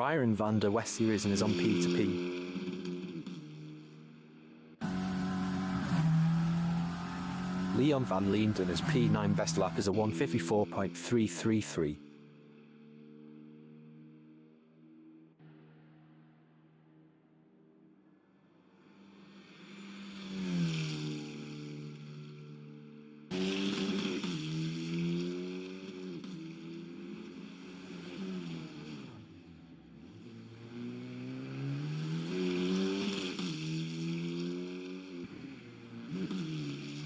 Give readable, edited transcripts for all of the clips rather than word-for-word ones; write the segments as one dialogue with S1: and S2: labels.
S1: Ryan van der Westhuizen is on P2P. Leon van Leenden is P9, best lap is a 154.333.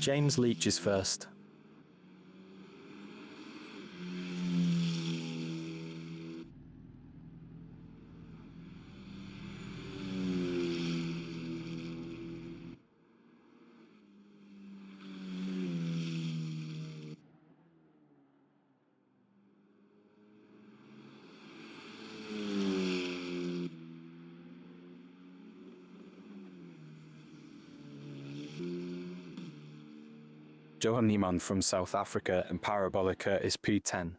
S1: James Leach is first. Johan Niemann from South Africa and Parabolica is P10.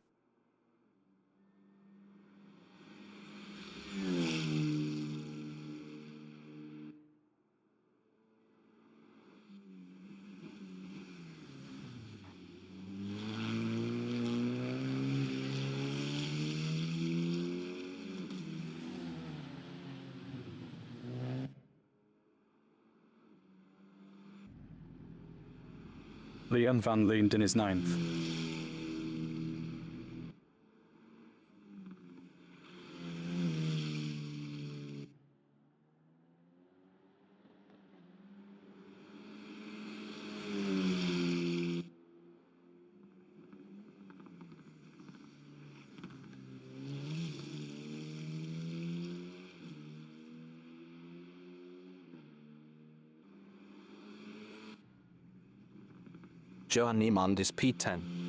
S1: Leon van Leenden is ninth. Johan Niemann is P10.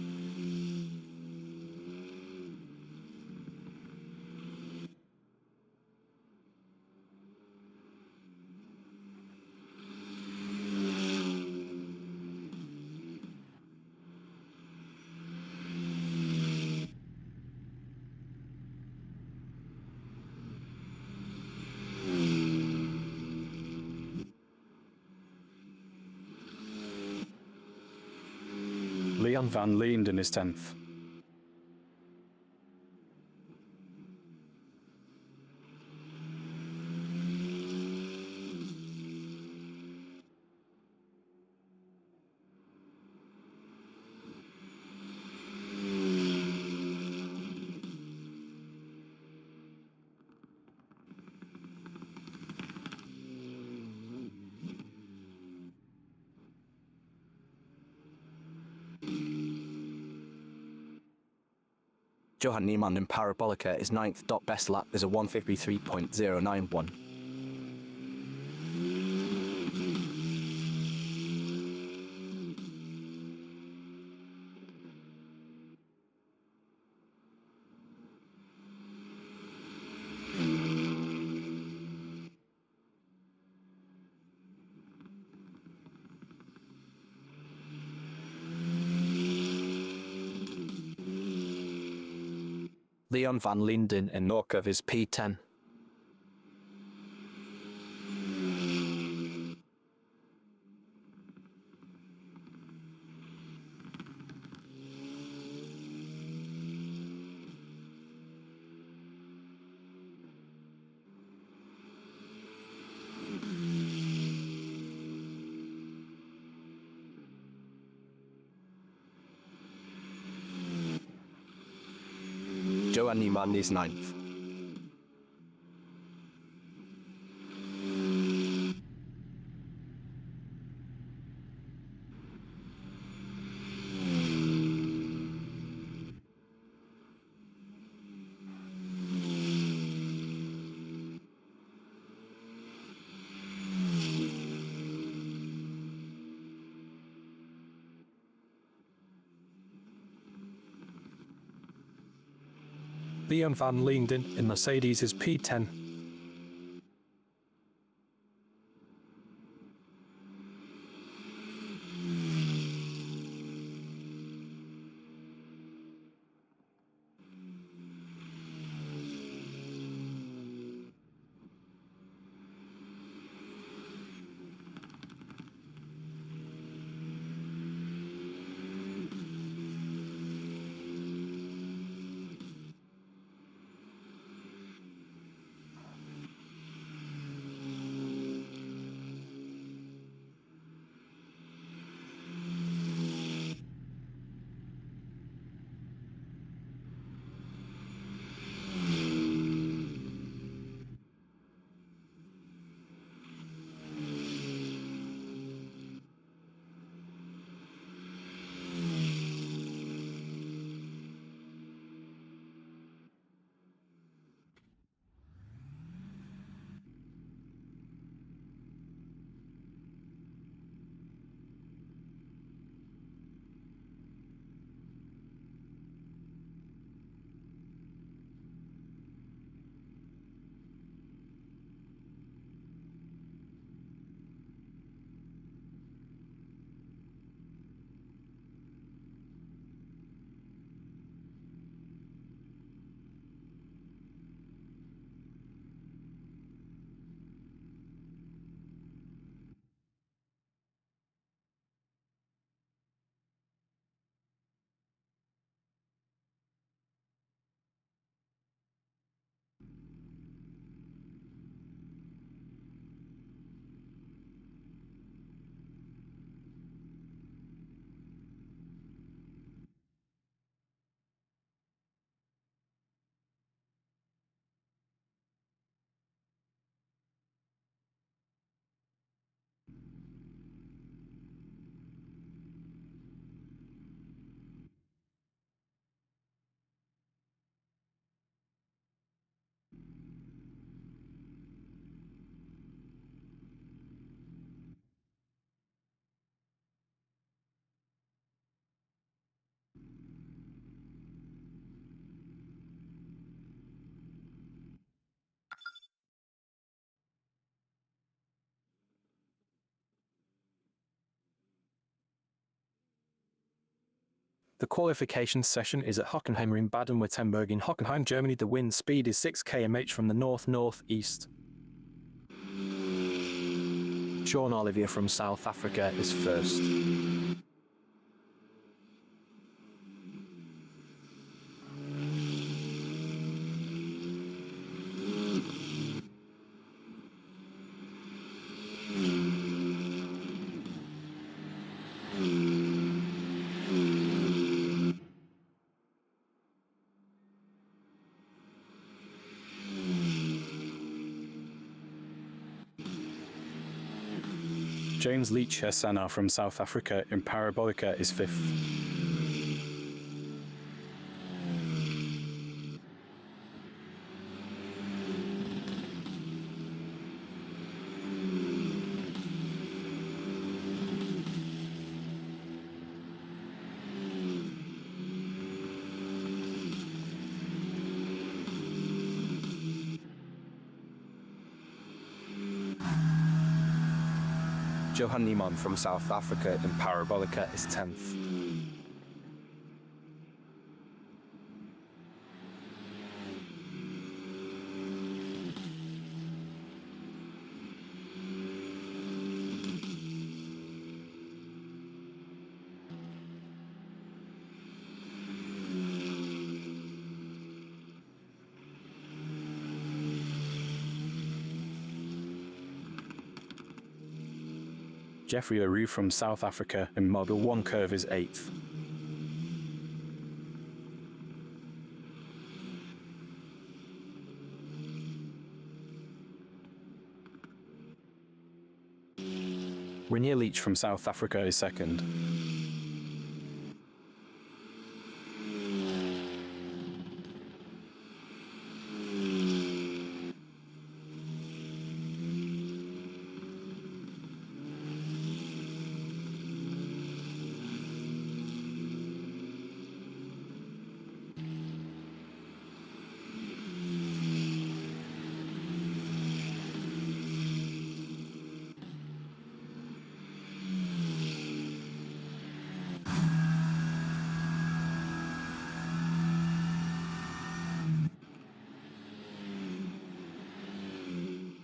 S1: Leon van Leenden is 10th. Johan Niemann in Parabolica is 9th. Best lap is a 153.091. Leon van Leenden in Norcove is P10. Johan Niemann is 9th.
S2: Leon van Leenden in Mercedes is P10. The qualification session is at Hockenheim in Baden-Württemberg in Hockenheim, Germany. The wind speed is 6 km from the north-northeast.
S1: Sean Olivier from South Africa is first.
S3: James Leach Hesana from South Africa in Parabolica is fifth.
S1: Johan Niemann from South Africa in Parabolica is 10th.
S3: Jeffrey Aru from South Africa in Mobile 1 curve is 8th. Rainier Leach from South Africa is 2nd.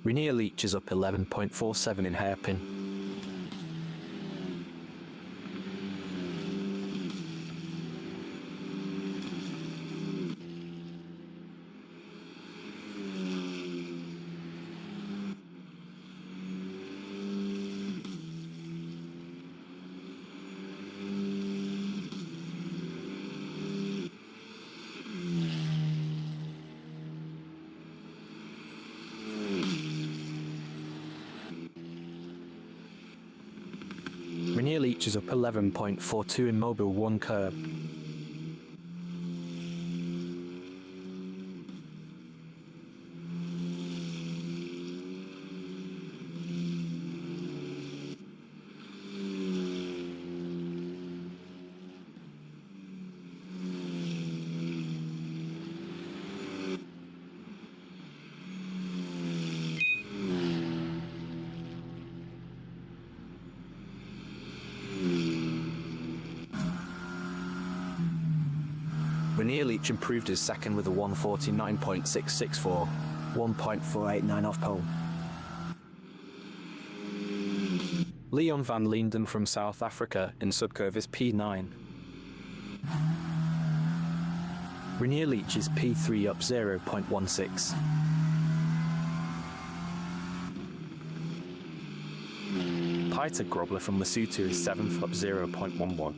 S1: Rainier Leach is up 11.47 in hairpin. Rainier Leach is up 11.42 in Mobile 1 curve. Rainier Leach improved his second with a 149.664, 1.489 off pole.
S2: Leon van Leenden from South Africa in subcurve is P9.
S1: Rainier Leach is P3 up 0.16.
S2: Peter Grobler from Lesotho is 7th up 0.11.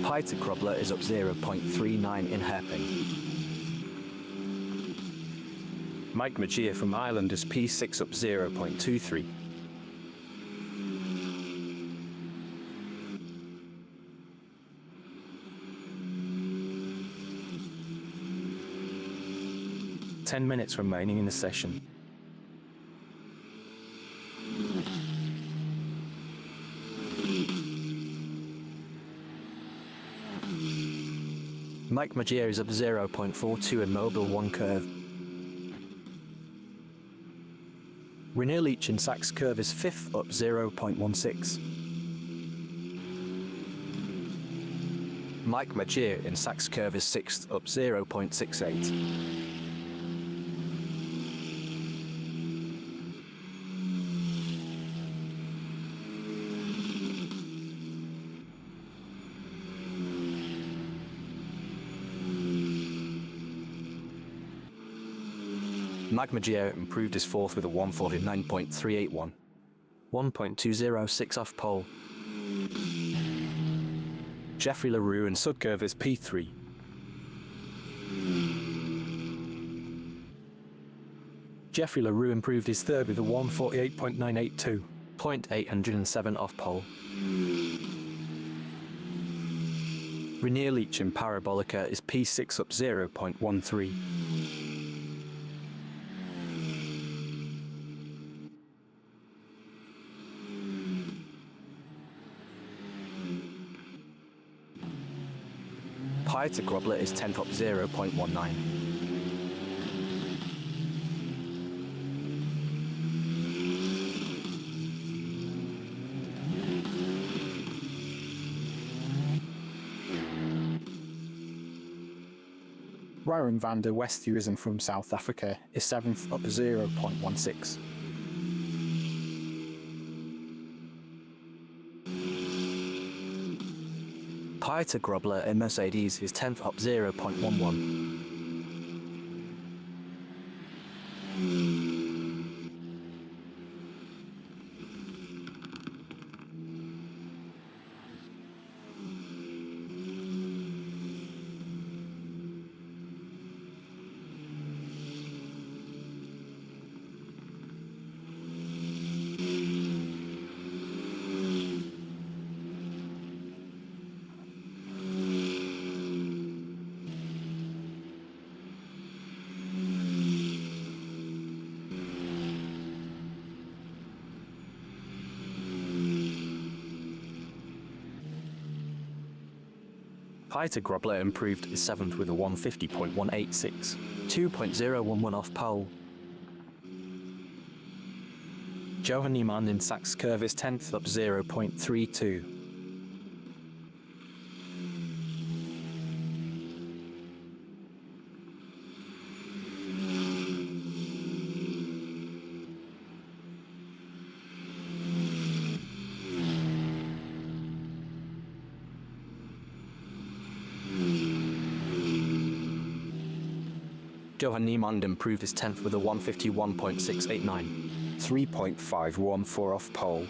S1: Peter Grobler is up 0.39 in hairpin.
S2: Mike Magia from Ireland is P6 up 0.23. "10 minutes remaining in the session.
S1: Mike Magier is up 0.42 in mobile 1 curve.
S2: René Leach in Sachs curve is 5th up 0.16.
S1: Mike Magier in Sachs curve is 6th up 0.68. Mike Magier improved his 4th with a 149.381. 1.206 off pole. Jeffrey LaRue in
S3: Sud curve is P3.
S2: Jeffrey LaRue improved his 3rd with a 148.982.
S1: 0.807 off pole. René Leach in Parabolica is P6 up 0.13. Pieter Grobler is 10th up 0.19.
S3: Ryan van der Westhuizen from South Africa is 7th up 0.16.
S1: Pieter Grobler in Mercedes is 10th up 0.11. Pieter Grobler improved his 7th with a 150.186, 2.011 off pole. Johan Niemann in Sachs curve is 10th up 0.32. Johan Niemann improved his 10th with a 151.689.
S3: 3.514 off pole.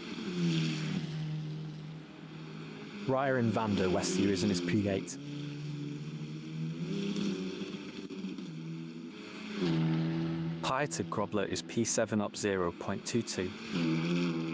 S1: Ryan van der Westhuizen is P8. Pieter Grobler is P7 up 0.22.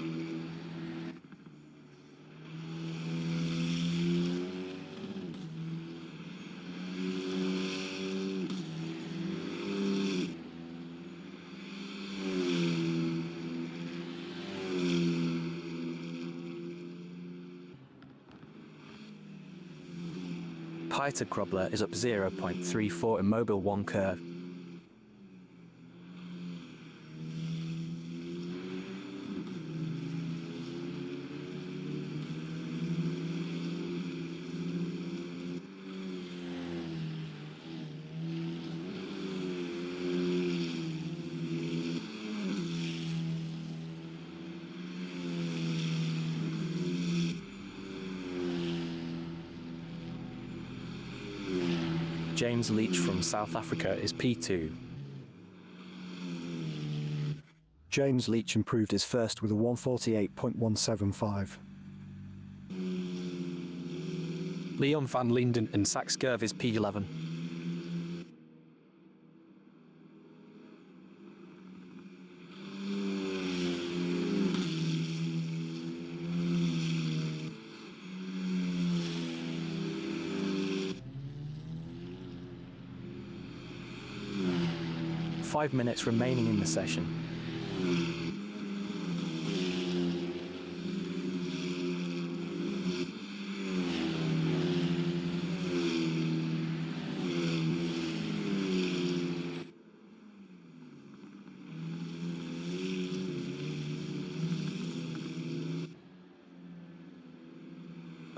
S1: Pieter Grobler is up 0.34 in mobile 1 curve. James Leach from South Africa is P2.
S4: James Leach improved his 1st with a 148.175.
S2: Leon van Linden in Sachs curve is P11. Five minutes remaining in the session.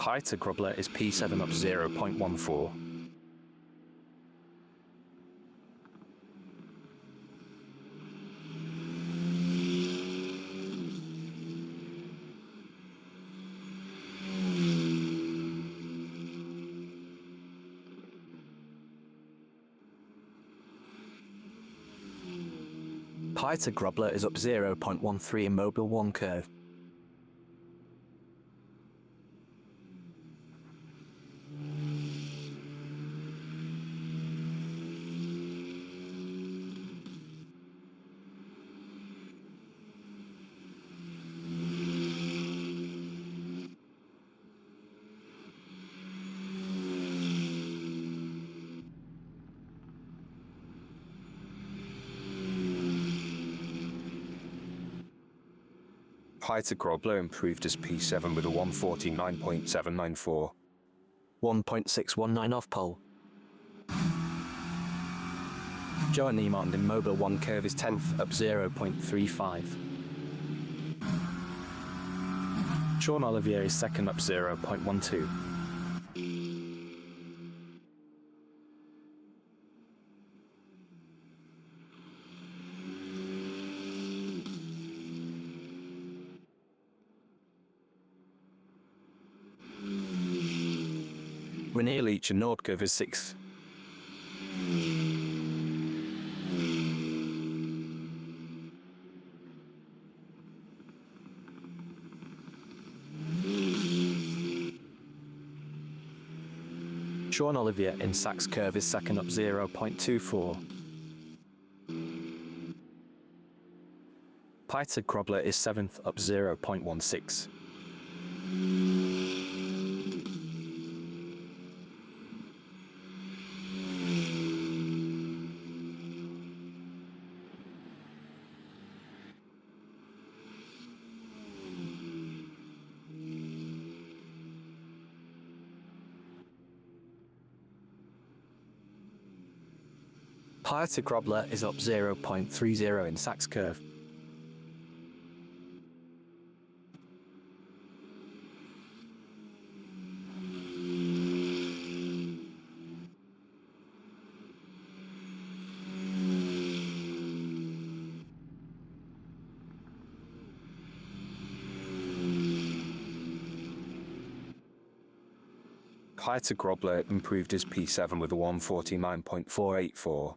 S2: Pi to Grubler is P7 up 0.14.
S1: Pi to Grubler is up 0.13 in Mobile 1 curve.
S5: Pi to Grobler improved as P7 with a 149.794.
S1: 1.619 off pole. Joe Niemont in Mobile 1 curve is 10th up 0.35.
S2: Sean Olivier is second up 0.12.
S1: René Leach in Nord curve is 6th. Sean Olivier in Sachs curve is second up 0.24. Peter Grobler is 7th up 0.16. Peter Grobler is up 0.30 in Sachs curve.
S5: Peter Grobler improved his P7 with a 149.484.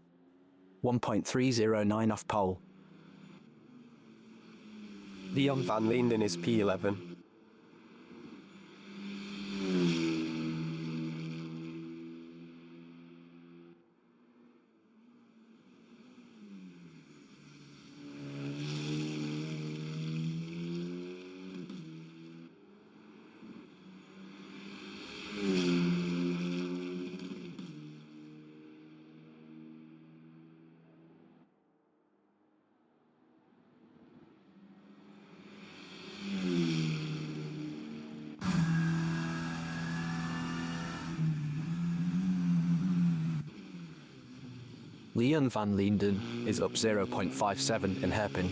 S1: 1.309 off pole.
S6: Leon van Linden is P11.
S1: Leon van Linden is up 0.57 in hairpin.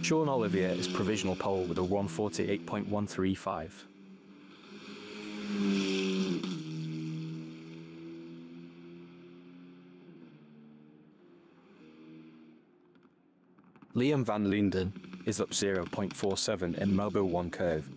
S1: Sean Olivier is provisional pole with a 148.135. Liam van Linden is up 0.47 in Mobile 1 curve.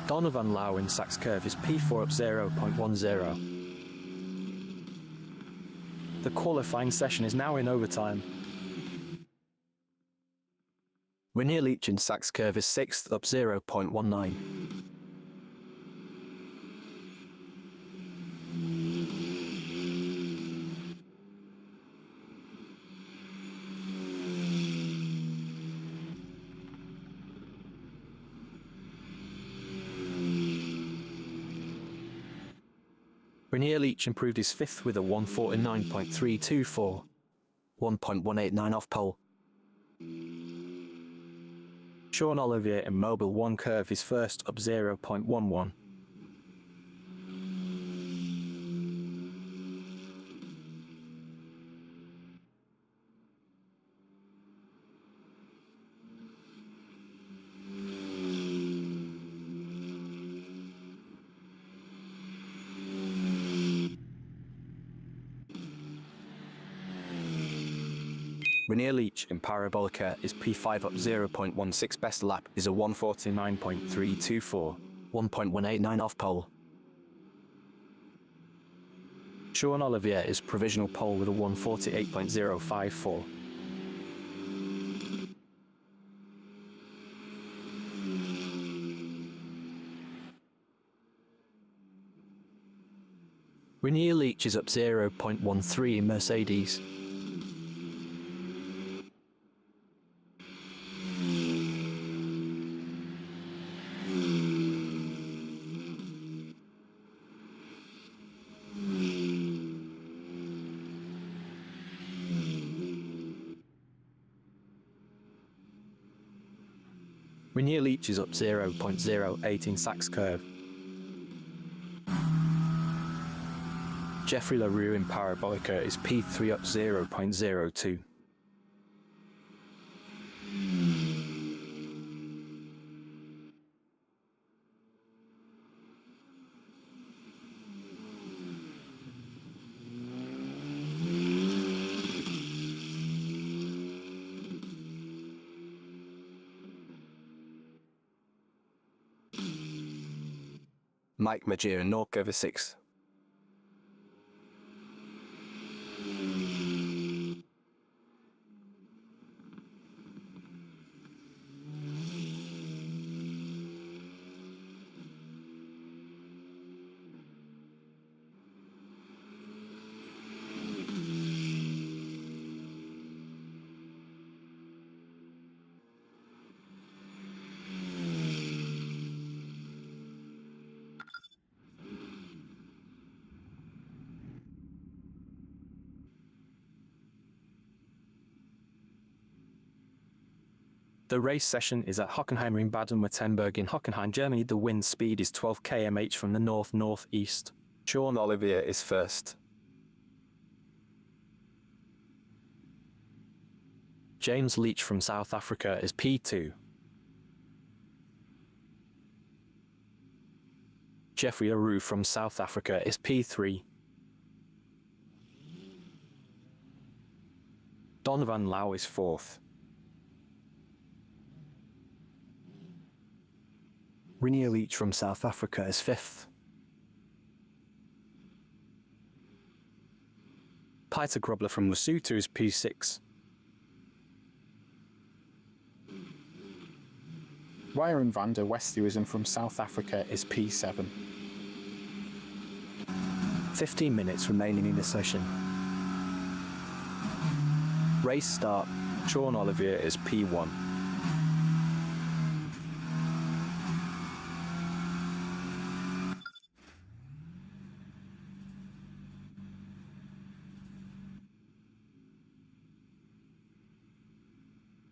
S1: Donovan Lau in Sachs curve is P4 up 0.10.
S2: The qualifying session is now in overtime.
S1: René Leach in Sachs curve is 6th up 0.19.
S2: Rainier Leach improved his fifth with a 149.324.
S1: 1.189 off pole.
S2: Sean Olivier in Mobile 1 curve is first up 0.11.
S1: Rainier Leach in Parabolica is P5 up 0.16, best lap is a 149.324. 1.189 off pole.
S2: Sean Olivier is provisional pole with a 148.054.
S1: Rainier Leach is up 0.13 Mercedes.
S2: Rainier Leach is up 0.08 in Sachs curve. Jeffrey LaRue in Parabolica is P3 up 0.02.
S6: Mike Magier in North over 6.
S2: The race session is at Hockenheimer in Baden-Württemberg in Hockenheim, Germany. The wind speed is 12 km/h from the north-northeast.
S6: Sean Olivier is first.
S2: James Leach from South Africa is P2. Jeffrey LaRue from South Africa is P3. Donovan Lau is fourth.
S4: Rainier Leach from South Africa is 5th.
S2: Peter Grobler from Lesotho is P6.
S3: Wyron van der Westhuizen from South Africa is P7.
S4: 15 minutes remaining in the session. Race start.
S2: Sean Olivier is P1.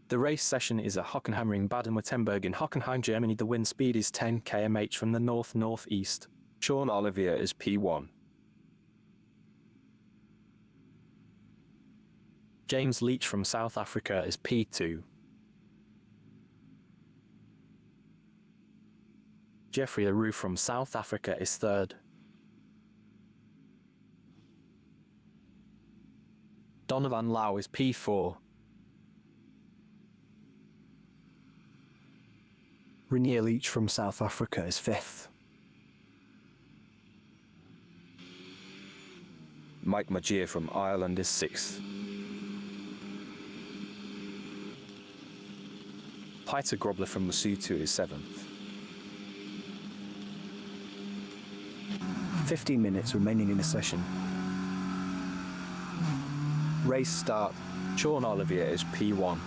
S2: The race session is at Hockenheimer in Baden-Württemberg in Hockenheim, Germany. The wind speed is 10 km/h from the north-northeast.
S5: Sean Olivier is P1.
S2: James Leach from South Africa is P2. Jeffrey LaRue from South Africa is third. Donovan Lau is P4.
S4: Rainier Leach from South Africa is 5th.
S5: Mike Magier from Ireland is 6th.
S2: Peter Grobler from Lesotho is 7th.
S4: 15 minutes remaining in the session. Race start.
S2: Sean Olivier is P1.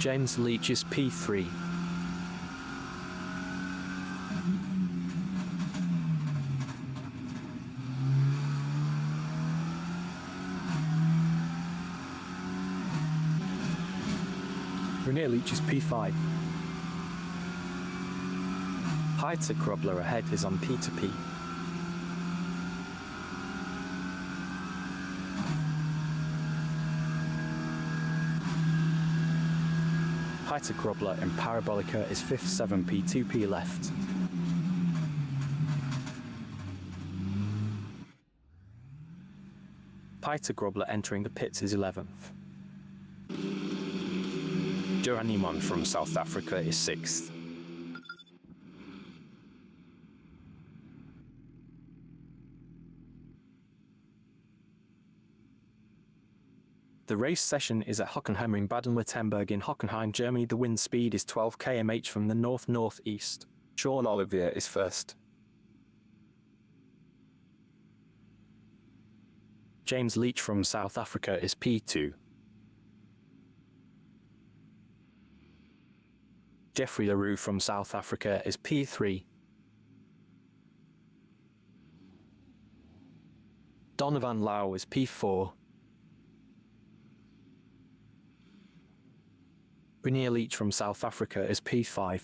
S2: James Leach is P3. Rainier Leach is P5. Peter Grobler ahead is on P2P. Peter Grobler in Parabolica is 5th, 7P2P left. Peter Grobler entering the pits is 11th.
S5: Johan Niemann from South Africa is 6th.
S2: The race session is at Hockenheimring Baden-Württemberg in Hockenheim, Germany. The wind speed is 12 km/h from the north-northeast.
S6: Sean Olivier is first.
S2: James Leach from South Africa is P2. Jeffrey LaRue from South Africa is P3. Donovan Lau is P4. Rainier Leach from South Africa is P5.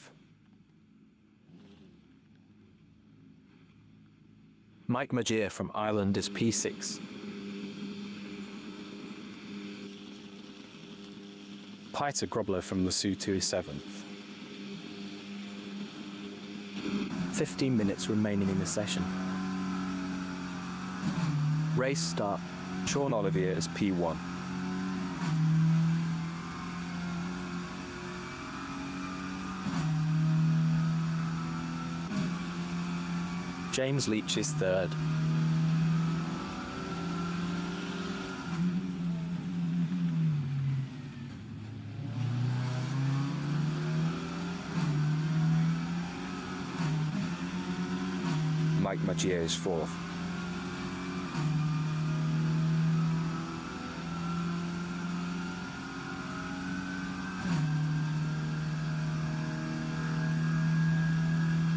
S2: Mike Magier from Ireland is P6.
S3: Peter Grobler from Lesotho is 7th.
S2: 15 minutes remaining in the session. Race start.
S5: Sean Olivier is P1.
S2: James Leach is 3rd.
S5: Mike Magier is 4th.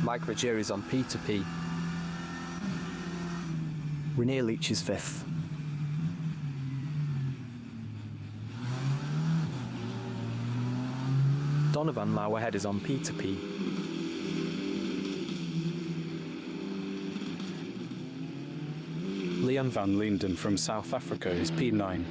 S6: Mike Magier is on P2P.
S4: Rainier Leach is 5th.
S2: Donovan Lau ahead is on P2P.
S3: Leon van Linden from South Africa is P9.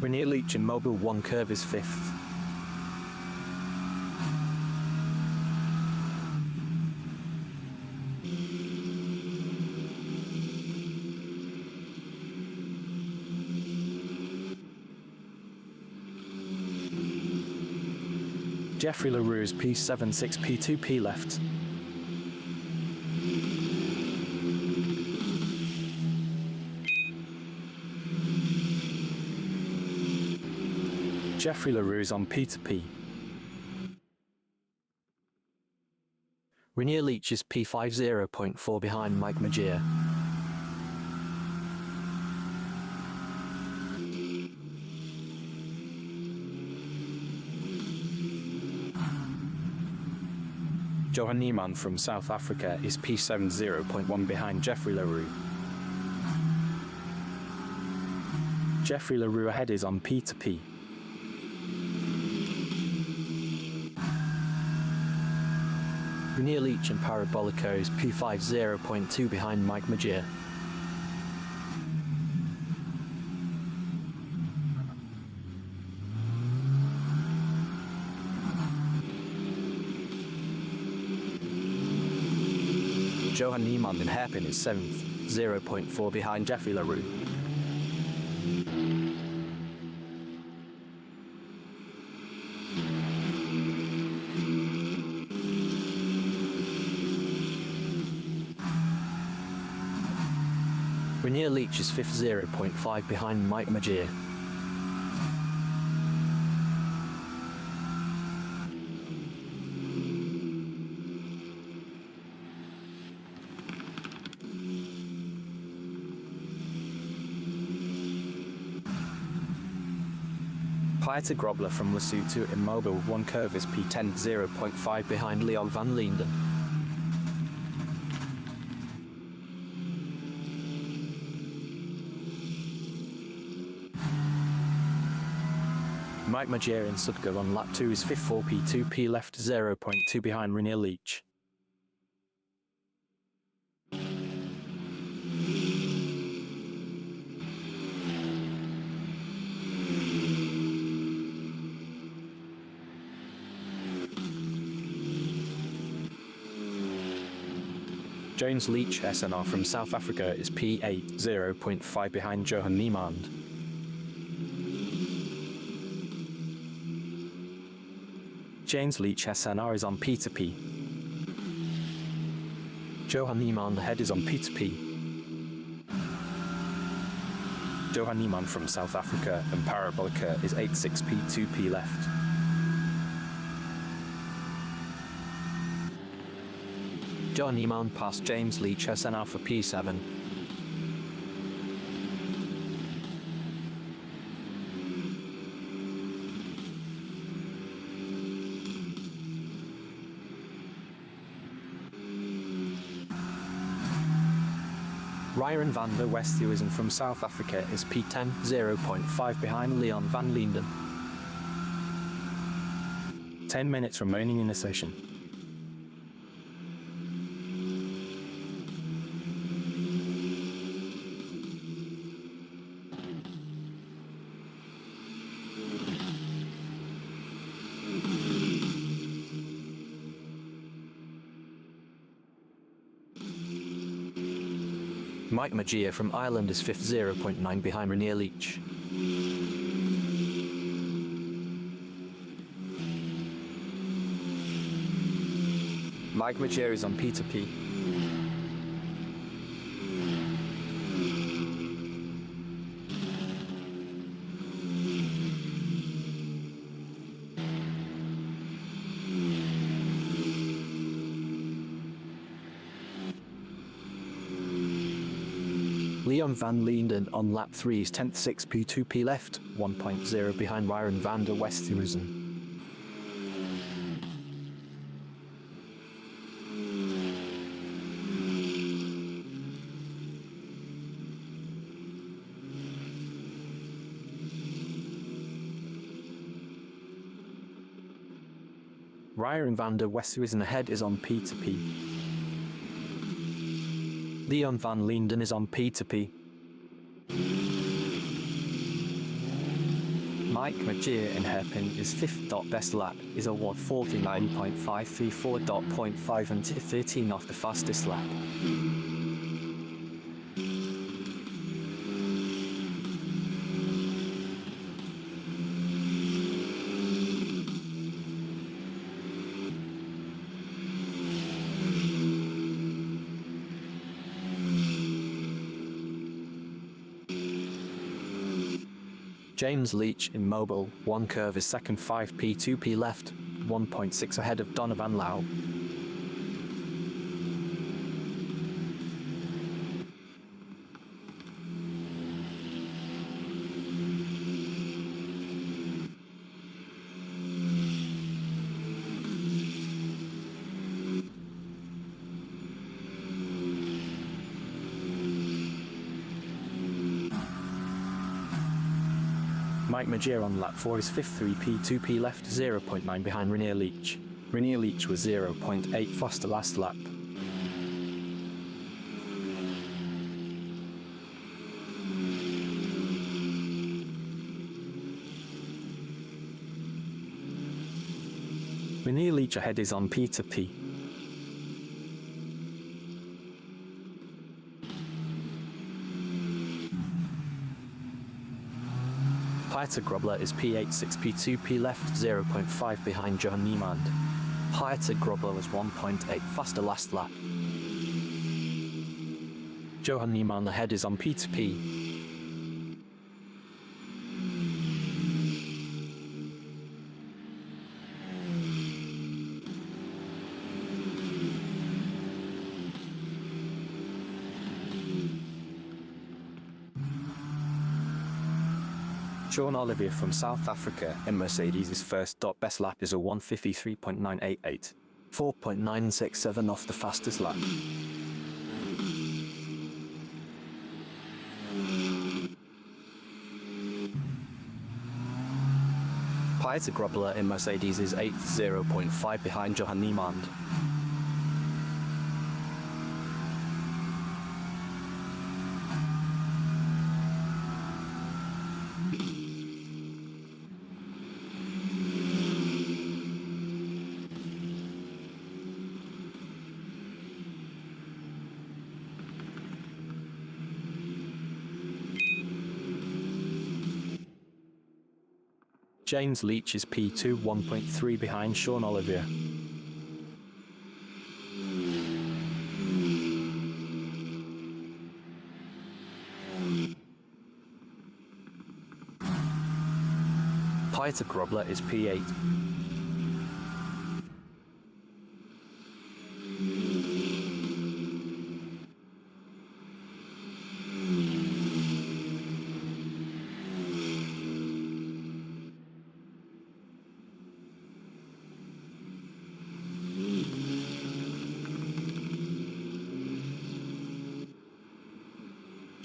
S2: Rainier Leach in Mobile 1 curve is 5th. Jeffrey LaRue is P7, 6P2P left. Jeffrey LaRue is on P2P. Rainier Leach is P5, 0.4 behind Mike Magier. Johan Niemann from South Africa is P7, 0.1 behind Jeffrey LaRue. Jeffrey LaRue ahead is on P2P. Rainier Leach in Parabolica is P5, 0.2 behind Mike Magier. Johan Niemann in Hairpin is 7th, 0.4 behind Jeffrey LaRue.
S6: Rainier Leach is 5th, 0.5 behind Mike Magier.
S2: Pieter Grobler from Lesotho in Mobile 1 curve is P10, 0.5 behind Leon van Linden. Mike Magier in Sudgar on lap 2 is 5th, 4P2P left, 0.2 behind Rainier Leach. James Leach SNR from South Africa is P8, 0.5 behind Johan Niemand. James Leach SNR is on P2P. Johan Niemand ahead is on P2P. Johan Niemand from South Africa and Parabolica is 86P2P left.
S6: Johan Niemand passed James Leach SNR for P7. Ryan van der Westhuizen from South Africa is P10, 0.5 behind Leon van Linden.
S2: 10 minutes remaining in the session.
S6: Mike Magier from Ireland is 5th, 0.9 behind Rainier Leach.
S1: Mike Magier is on P2P.
S6: Leon van Linden on lap 3 is 10th, 6P2P left, 1.0 behind Ryan van der Westhuizen. Ryan van der Westhuizen ahead is on P2P. Leon van Linden is on P2P.
S2: Mike Magier in hairpin is 5th. Best lap is a 1:49.534.5 and 13 off the fastest lap.
S6: James Leach in Mobile 1 curve is 2nd, 5P2P left, 1.6 ahead of Donovan Lau.
S2: Mike Magier on lap 4 is 5th, 3P2P left, 0.9 behind Rainier Leach. Rainier Leach was 0.8 faster last lap. Rainier Leach ahead is on P2P.
S6: Pieter Grobler is P8, 6P2P left, 0.5 behind Johan Niemand. Pieter Grobler was 1.8 faster last lap.
S2: Johan Niemann ahead is on P2P. Sean Oliver from South Africa in Mercedes' first best lap is a 1:53.988.
S6: 4.967 off the fastest lap.
S1: Pieter Grobler in Mercedes is 8th, 0.5 behind Johan Niemann.
S2: James Leach is P2, 1.3 behind Sean Oliver.
S1: Pieter Grobler is P8.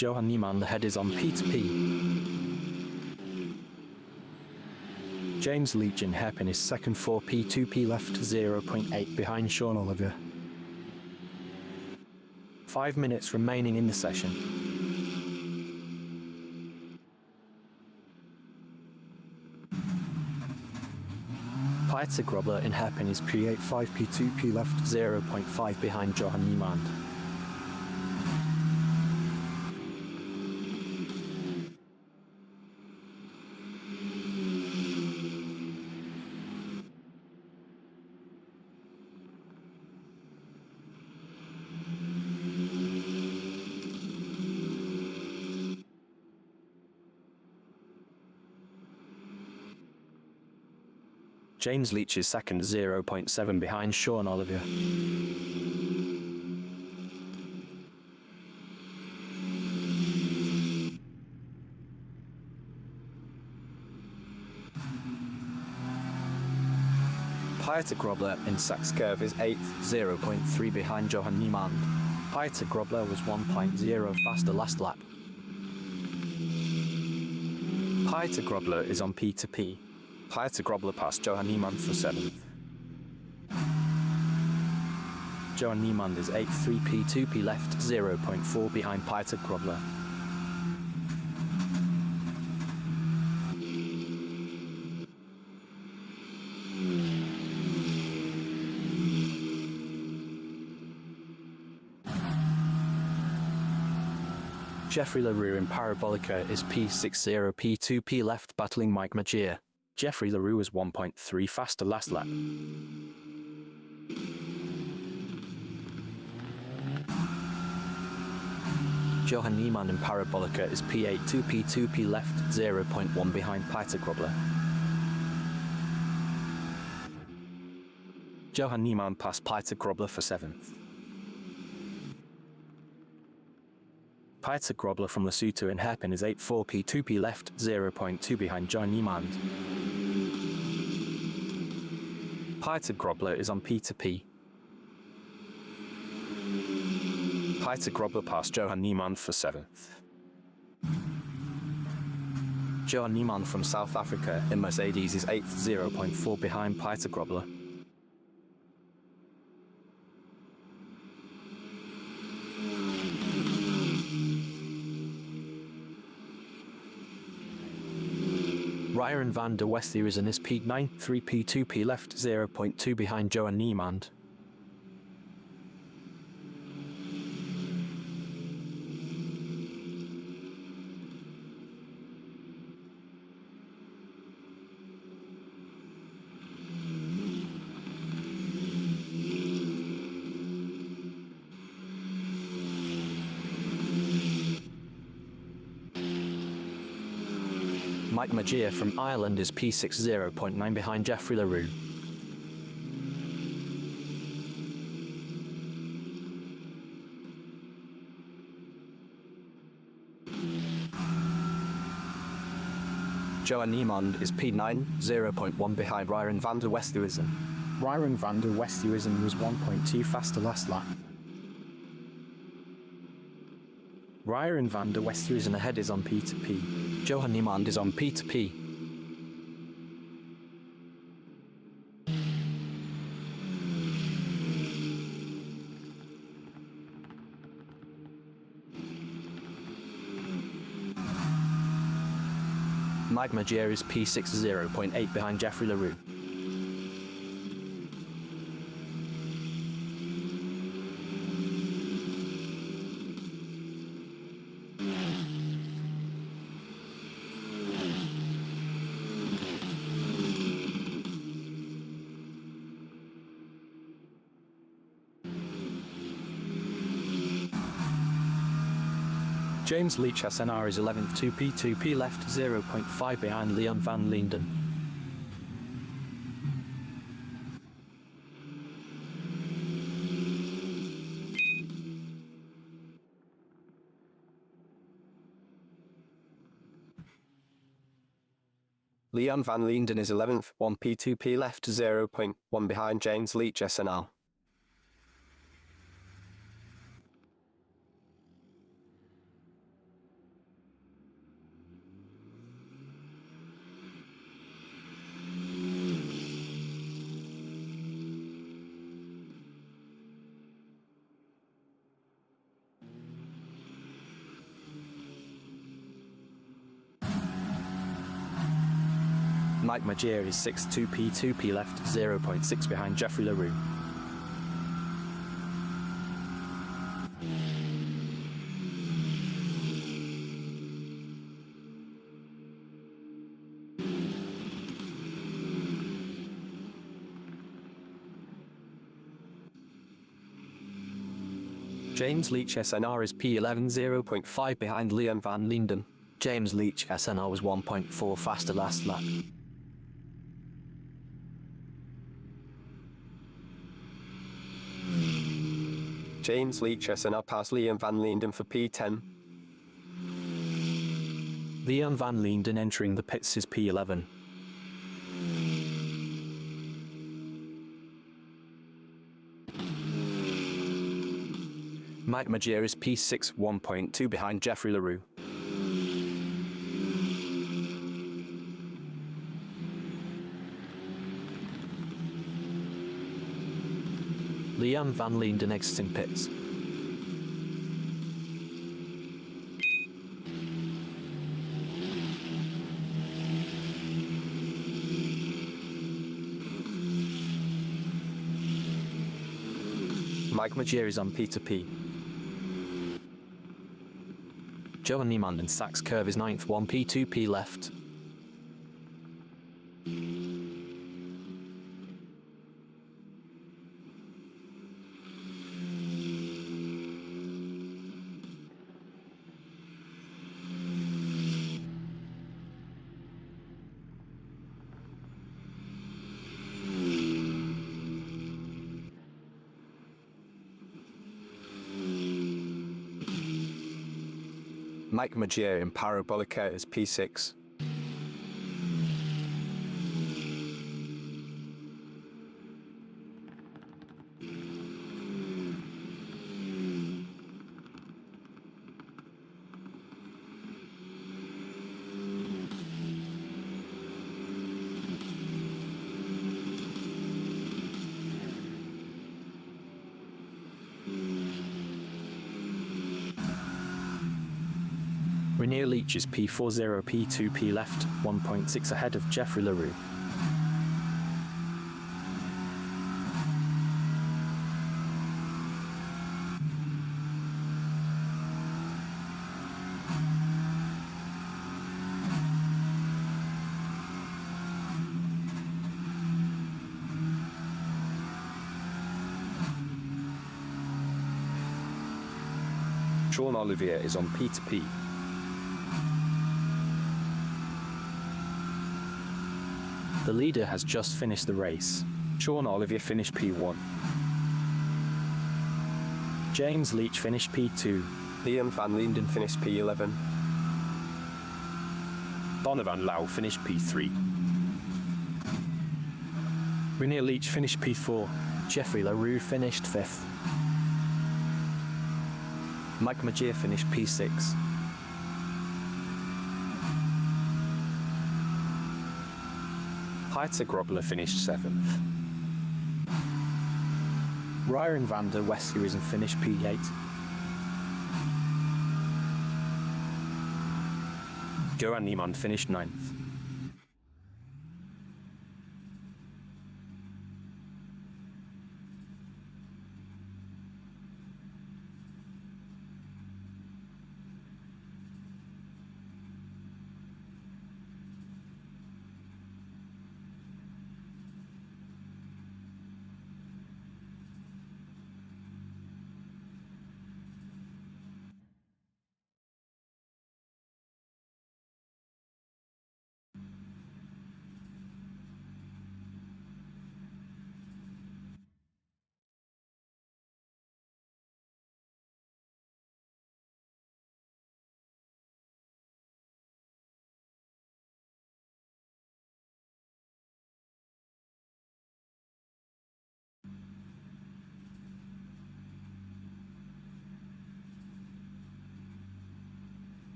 S2: Johan Niemann ahead is on P2P. James Leach in hairpin is second, 4P2P left, 0.8 behind Sean Oliver. 5 minutes remaining in the session.
S6: Pieter Grobler in hairpin is P8, 5P2P left, 0.5 behind Johan Niemann.
S2: James Leach is second, 0.7 behind Sean Oliver.
S1: Pieter Grobler in Sachs Curve is 8th, 0.3 behind Johan Niemann.
S6: Pieter Grobler was 1.0 faster last lap.
S2: Pieter Grobler is on P2P.
S1: Pieter Grobler passed Johan Niemann for 7th.
S2: Johan Niemann is 8th, 3P2P left, 0.4 behind Pieter Grobler.
S6: Jeffrey LaRue in Parabolica is P60, P2P left, battling Mike Magier.
S2: Jeffrey LaRue was 1.3 faster last lap.
S6: Johan Niemann in Parabolica is P8, 2P2P left, 0.1 behind Pieter Grobler.
S2: Johan Niemann passed Pieter Grobler for 7th. Pieter Grobler from Lesotho in hairpin is 8, 4P2P left, 0.2 behind Johan Niemann. Pieter Grobler is on P2P.
S1: Pieter Grobler passed Johan Niemann for 7th. Johan Niemann from South Africa in Mercedes is 8th, 0.4 behind Pieter Grobler.
S6: Ryan van der Westhuizen is P9, 3P2P left, 0.2 behind Johan Niemann. Mike Magier from Ireland is P60.9 behind Jeffrey LaRue.
S1: Johan Niemand is P9, 0.1 behind Ryan van der Westhuizen.
S3: Ryan van der Westhuizen was 1.2 faster last lap.
S2: Ryan van der Westhuizen ahead is on P2P.
S1: Johan Niemand is on P2P.
S6: Mike Magier is P60.8 behind Jeffrey LaRue.
S2: James Leach SNR is 11th, 2P left, 0.5 behind Leon van Linden.
S5: Leon van Linden is 11th, 1P2P left, 0.1 behind James Leach SNR.
S2: Mike Magier is 6th, 2P left, 0.6 behind Jeffrey LaRue.
S6: James Leach SNR is P11, 0.5 behind Leon van Linden. James Leach SNR was 1.4 faster last lap.
S5: James Leach SNR passed Leon van Linden for P10.
S2: Leon van Linden entering the pits is P11.
S1: Mike Magier is P6, 1.2 behind Jeffrey LaRue.
S6: Leon van Linden exiting pits.
S1: Mike Magier is on P2P.
S6: Johan Niemand in Sachs curve is 9th, 1P2P left.
S5: Mike Magier in Parabolica is P6.
S2: René Leach is P40, P2P left, 1.6 ahead of Jeffrey LaRue.
S5: Sean Olivier is on P2P.
S2: The leader has just finished the race. Sean Oliver finished P1. James Leach finished P2.
S5: Liam van Linden finished P11.
S2: Donovan Lau finished P3. René Leach finished P4.
S6: Jeffrey LaRue finished 5th.
S1: Mike Magier finished P6.
S2: Peter Grobler finished 7th.
S3: Ryan van der Westhuizen finished P8.
S2: Johan Niemann finished 9th.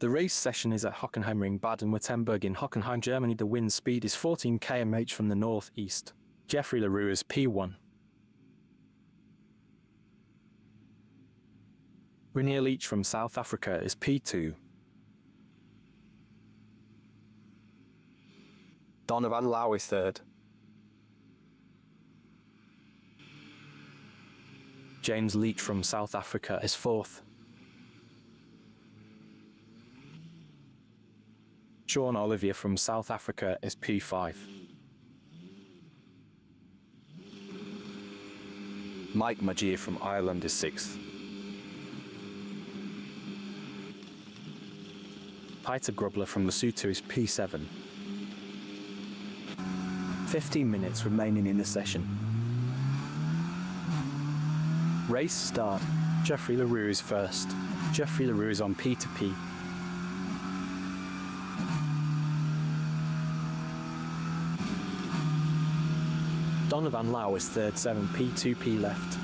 S2: The race session is at Hockenheimring Baden-Württemberg in Hockenheim, Germany. The wind speed is 14 km/h from the northeast. Jeffrey LaRue is P1. René Leach from South Africa is P2.
S5: Donovan Lau is 3rd.
S2: James Leach from South Africa is 4th. Sean Oliver from South Africa is P5.
S1: Mike Magier from Ireland is 6th.
S2: Peter Grobler from Lesotho is P7.
S4: 15 minutes remaining in the session. Race start.
S3: Jeffrey LaRue is first. Jeffrey LaRue is on P2P.
S2: Donovan Lau is third, 7P2P left.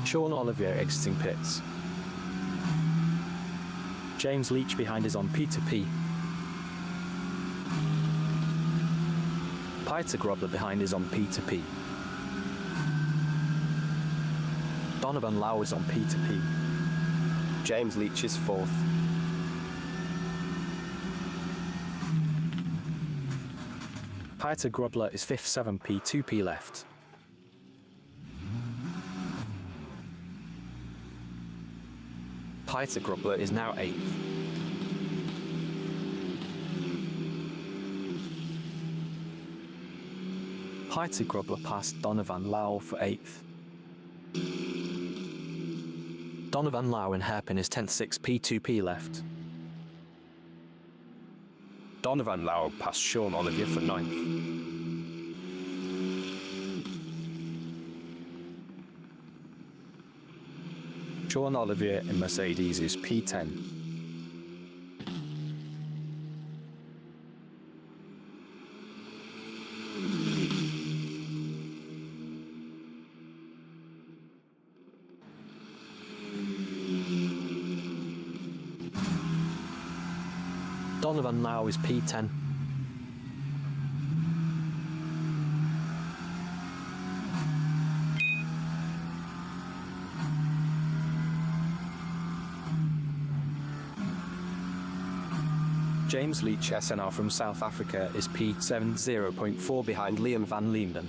S2: Sean Oliver exiting pits. James Leach behind is on P2P. Peter Grobler behind is on P2P. Donovan Lau is on P2P.
S5: James Leach is 4th.
S2: Peter Grobler is 5th, 7P2P left.
S1: Peter Grobler is now 8th.
S2: Peter Grobler passed Donovan Lau for 8th. Donovan Lau in hairpin is 10th, 6P2P left.
S1: Donovan Lau passed Sean Oliver for 9th.
S2: Sean Oliver in Mercedes is P10. Donovan Lau is P10. James Leach SNR from South Africa is P70.4
S5: behind Liam van Leenden.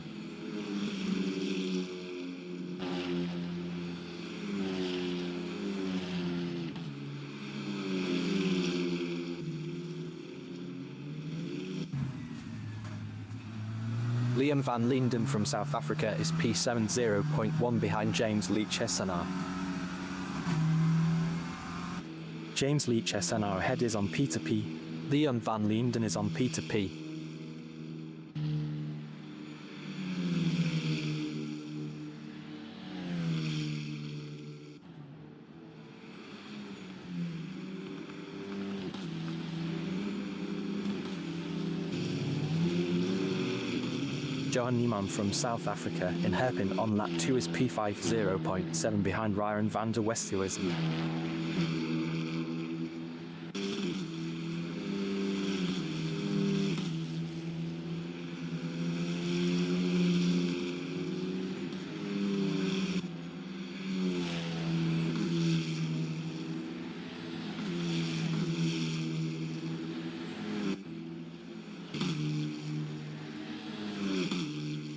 S6: Liam van Leenden from South Africa is P70.1 behind James Leach SNR.
S2: James Leach SNR ahead is on P2P.
S6: Liam van Leenden is on P2P.
S2: Johan Niemann from South Africa in hairpin on lap 2 is P50.7 behind Ryan van der Westhuizen.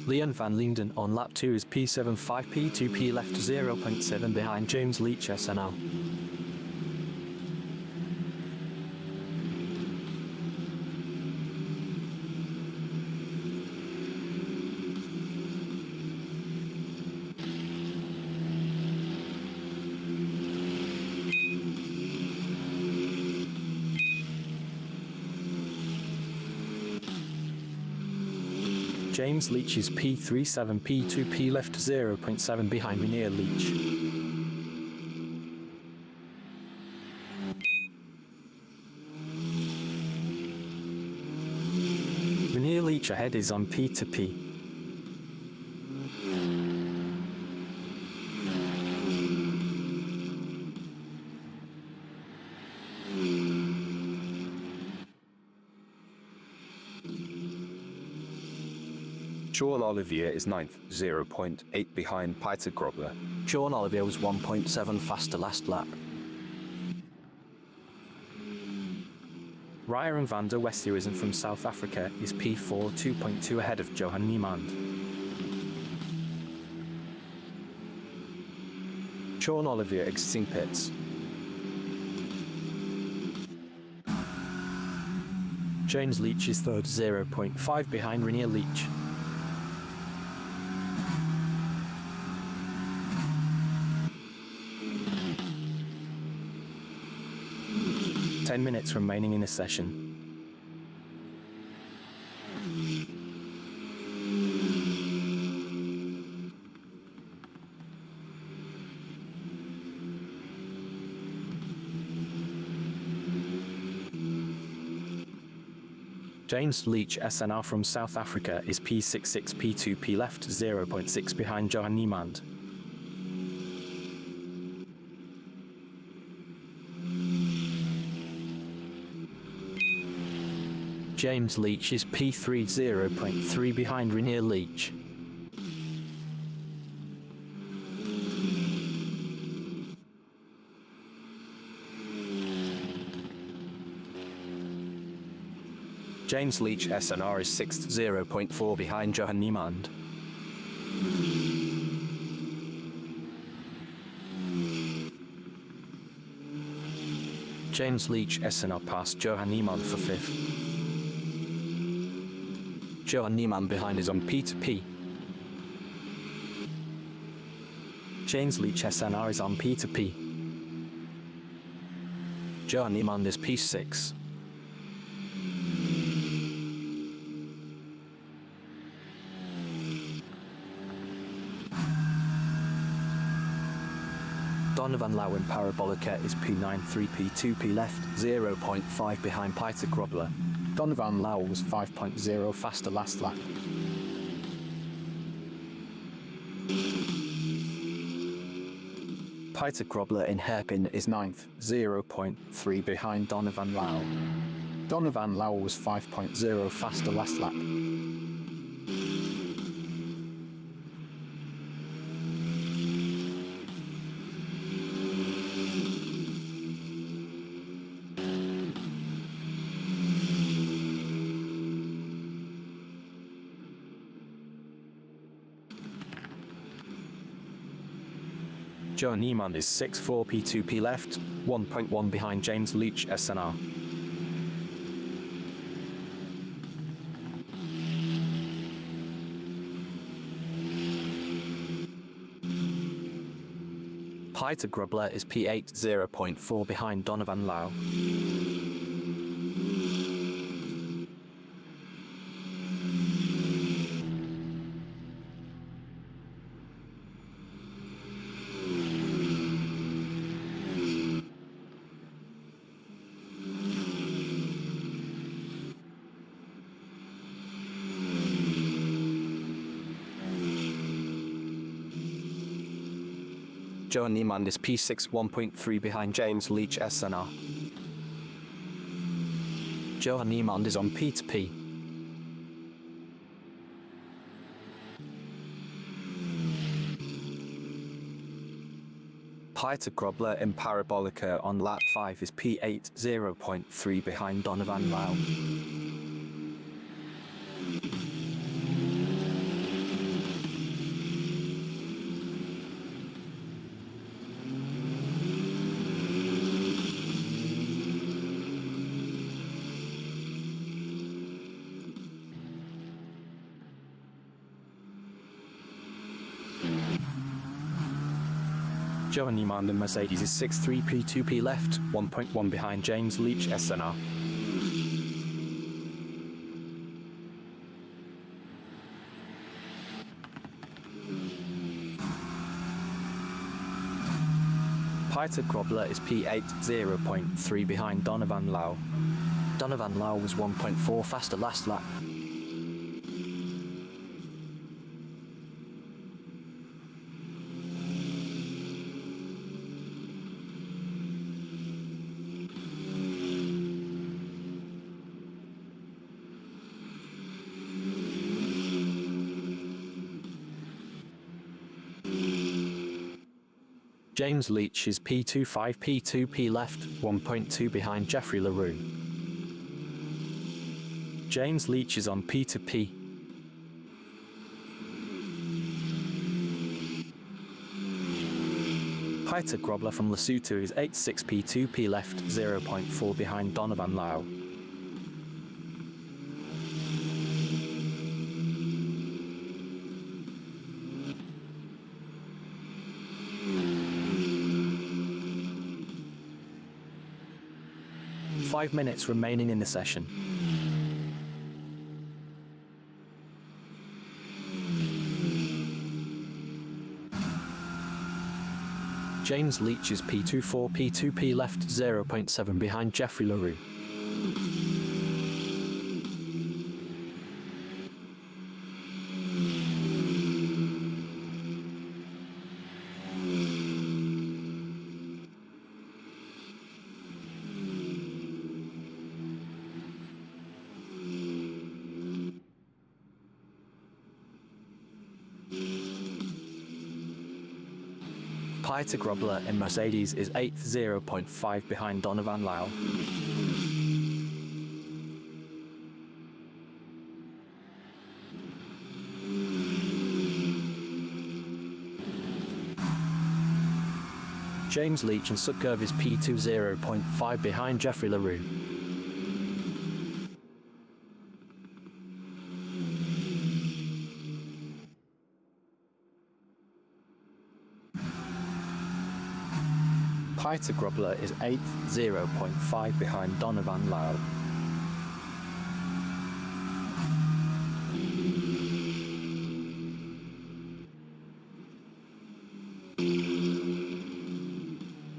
S6: Liam van Leenden on lap 2 is P75 P2P left 0.7 behind James Leach SNL.
S2: James Leach is P37 P2P left 0.7 behind Rainier Leach. Rainier Leach ahead is on P2P.
S1: Sean Olivier is 9th, 0.8 behind Peter Grobler.
S6: Sean Olivier was 1.7 faster last lap.
S2: Ryan van der Westhuizen from South Africa is P4 2.2 ahead of Johan Niemand.
S1: Sean Olivier exiting pits.
S2: James Leach is third, 0.5 behind Rainier Leach. Ten minutes remaining in the session. James Leach SNR from South Africa is P66 P2P left 0.6 behind Johan Niemand.
S6: James Leach is P3 0.3 behind Rainier Leach.
S1: James Leach SNR is 6th, 0.4 behind Johan Niemand.
S2: James Leach SNR passed Johan Niemand for 5th.
S1: Johan Niemand behind is on P2P.
S2: James Leach SNR is on P2P.
S1: Johan Niemand is P6.
S6: Donovan Lau in Parabolica is P9 3P2P left 0.5 behind Peter Grobler.
S3: Donovan Lau was 5.0 faster last lap.
S6: Peter Grobler in hairpin
S3: Is 9th, 0.3 behind Donovan Lau. Donovan Lau was 5.0 faster last lap.
S2: Johan Niemand is 6'4", P2P left, 1.1 behind James Leach, SNR. Peter Grubler is P8, 0.4 behind Donovan Lau.
S1: Johan Niemand is P6, 1.3 behind James Leach, SNR. Johan Niemand is on P2P. Peter Grubler in Parabolica on lap 5 is P8, 0.3 behind Donovan Lau.
S2: Johan Niemand in Mercedes is 6'3", P2P left, 1.1 behind James Leach, SNR. Peter Grubler is P8, 0.3 behind Donovan Lau.
S6: Donovan Lau was 1.4 faster last lap.
S2: James Leach is P25, P2P left, 1.2 behind Jeffrey LaRue. James Leach is on P2P. Peter Grubler from Lesotho is 8'6", P2P left, 0.4 behind Donovan Lau. Five minutes remaining in the session. James Leach is P24, P2P left, 0.7 behind Jeffrey LaRue. Peter Grubler in Mercedes is 8th, 0.5 behind Donovan Lau. James Leach and Sutcurve is P2, 0.5 behind Jeffrey LaRue. Peter Grubler is 8th, 0.5 behind Donovan Lau.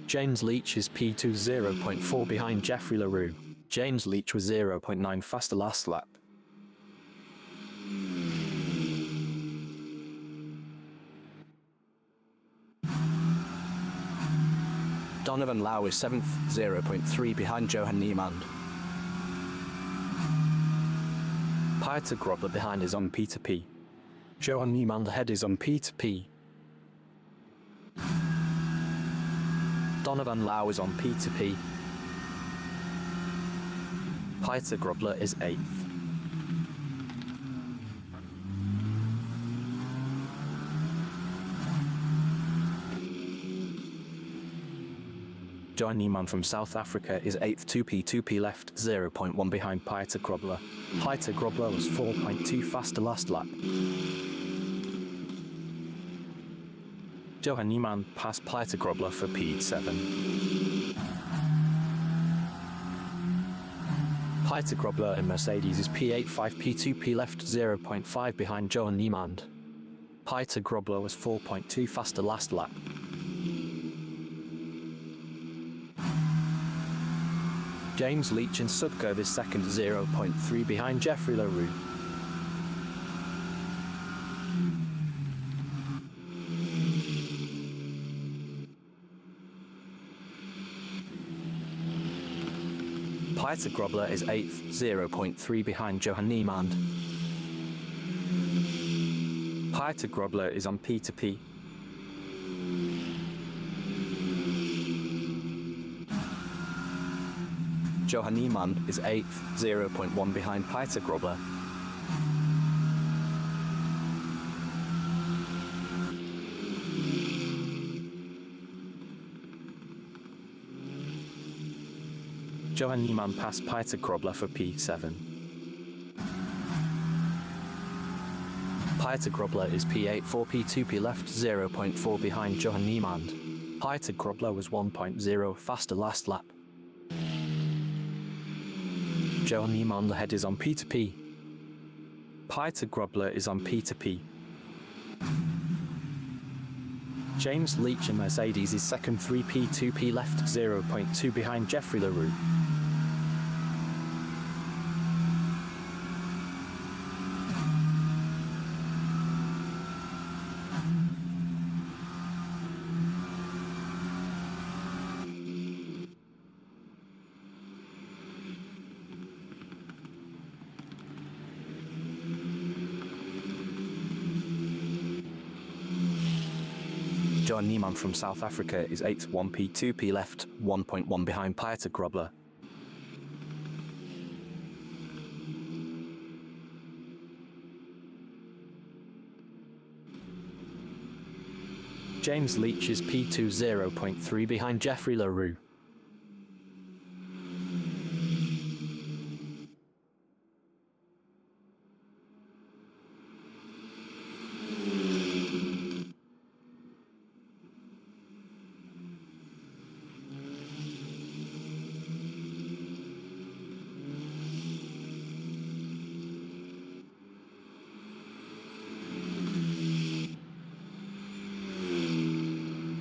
S2: James Leach is P2, 0.4 behind Jeffrey LaRue. James Leach was 0.9 faster last lap.
S1: Donovan Lau is 7th, 0.3 behind Johan Niemand.
S2: Peter Grubler behind is on P2P. Johan Niemand ahead is on P2P.
S1: Donovan Lau is on P2P.
S2: Peter Grubler is 8th. Johan Niemann from South Africa is 8th 2p left, 0.1 behind Pieter Grobler. Pieter Grobler was 4.2 faster last lap. Johan Niemann passed Pieter Grobler for P7. Pieter Grobler in Mercedes is P8 5p left, 0.5 behind Johan Niemann. Pieter Grobler was 4.2 faster last lap. James Leach in subcurve is second, 0.3 behind Jeffrey LaRue. Pieter Grobler is 8th, 0.3 behind Johan Niemann. Pieter Grobler is on P2P.
S1: Johan Niemann is 8th, 0.1 behind Pieter Grobler.
S2: Johan Niemann passed Pieter Grobler for P7. Pieter Grobler is P8 4p left, 0.4 behind Johan Niemann. Pieter Grobler was 1.0 faster last lap. Johan Niemann ahead is on P2P. Pieter Grobler is on P2P. James Leach in Mercedes is second, 3p left, 0.2 behind Jeffrey LaRue.
S1: Johan Niemann from South Africa is 8th 1p left, 1.1 behind Pieter Grobler.
S2: James Leach is P2 0.3 behind Jeffrey LaRue.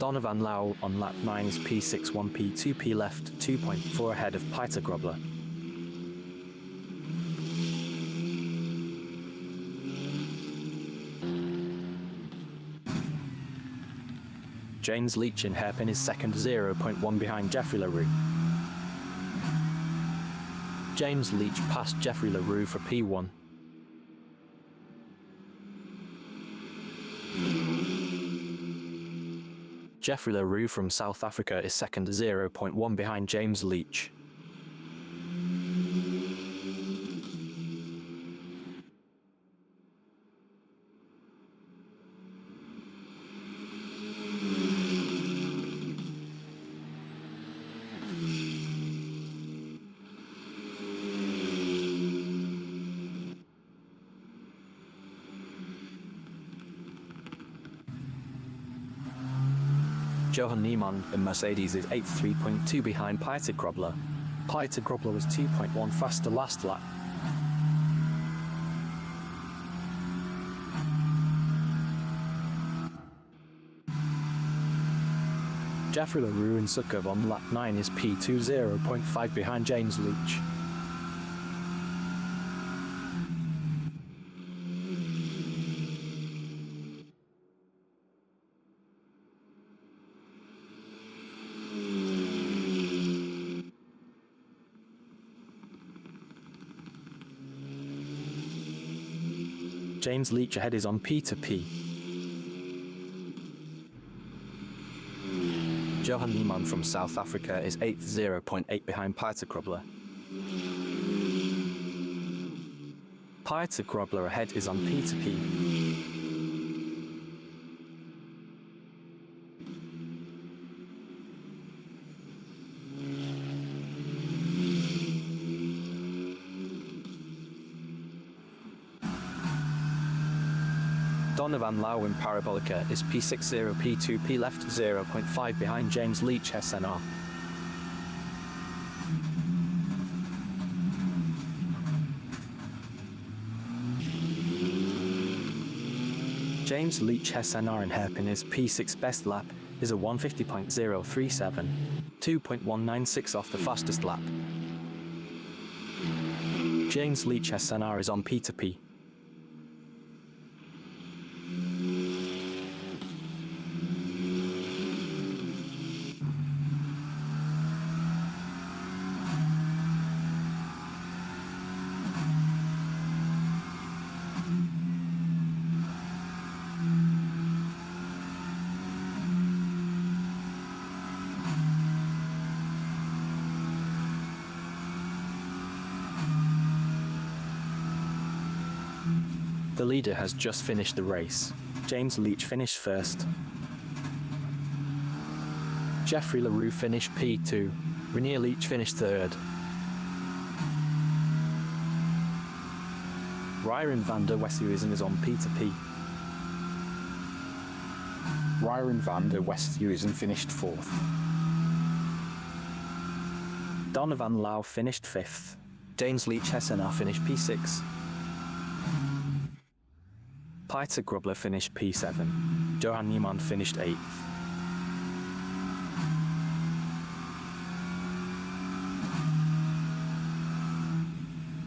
S2: Donovan Lau on lap 9 is P6 1p left, 2.4 ahead of Pieter Grobler. James Leach in hairpin is second, 0.1 behind Jeffrey LaRue. James Leach passed Jeffrey LaRue for P1. Jeffrey LaRue from South Africa is second, 0.1 behind James Leach. Johan Niemann in Mercedes is 8th 3.2 behind Pieter Grobler. Pieter Grobler was 2.1 faster last lap. Jeffrey LaRue in subcurve on lap 9 is P2 0.5 behind James Leach. James Leach ahead is on P2P.
S1: Johan Niemann from South Africa is 8th 0.8 behind Pieter Grobler.
S2: Pieter Grobler ahead is on P2P. Donovan Lau in Parabolica is P60 P2 P left 0.5 behind James Leach SNR. James Leach SNR in hairpin is P6 best lap is a 150.037, 2.196 off the fastest lap. James Leach SNR is on P2P. The leader has just finished the race. James Leach finished first. Jeffrey LaRue finished P2. Rainier Leach finished third. Ryan van der Westhuizen is on P2P.
S3: Ryan van der Westhuizen finished fourth.
S2: Donovan Lau finished fifth. James Leach SNR finished P6. Peter Grubler finished P7. Johan Niemann finished 8th.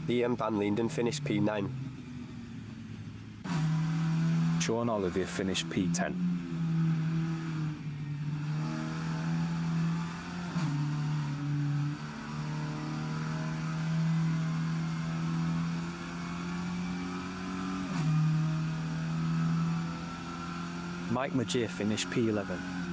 S5: Ian van Linden finished P9.
S3: Sean Oliver finished P10.
S2: Mike Magier finished P11.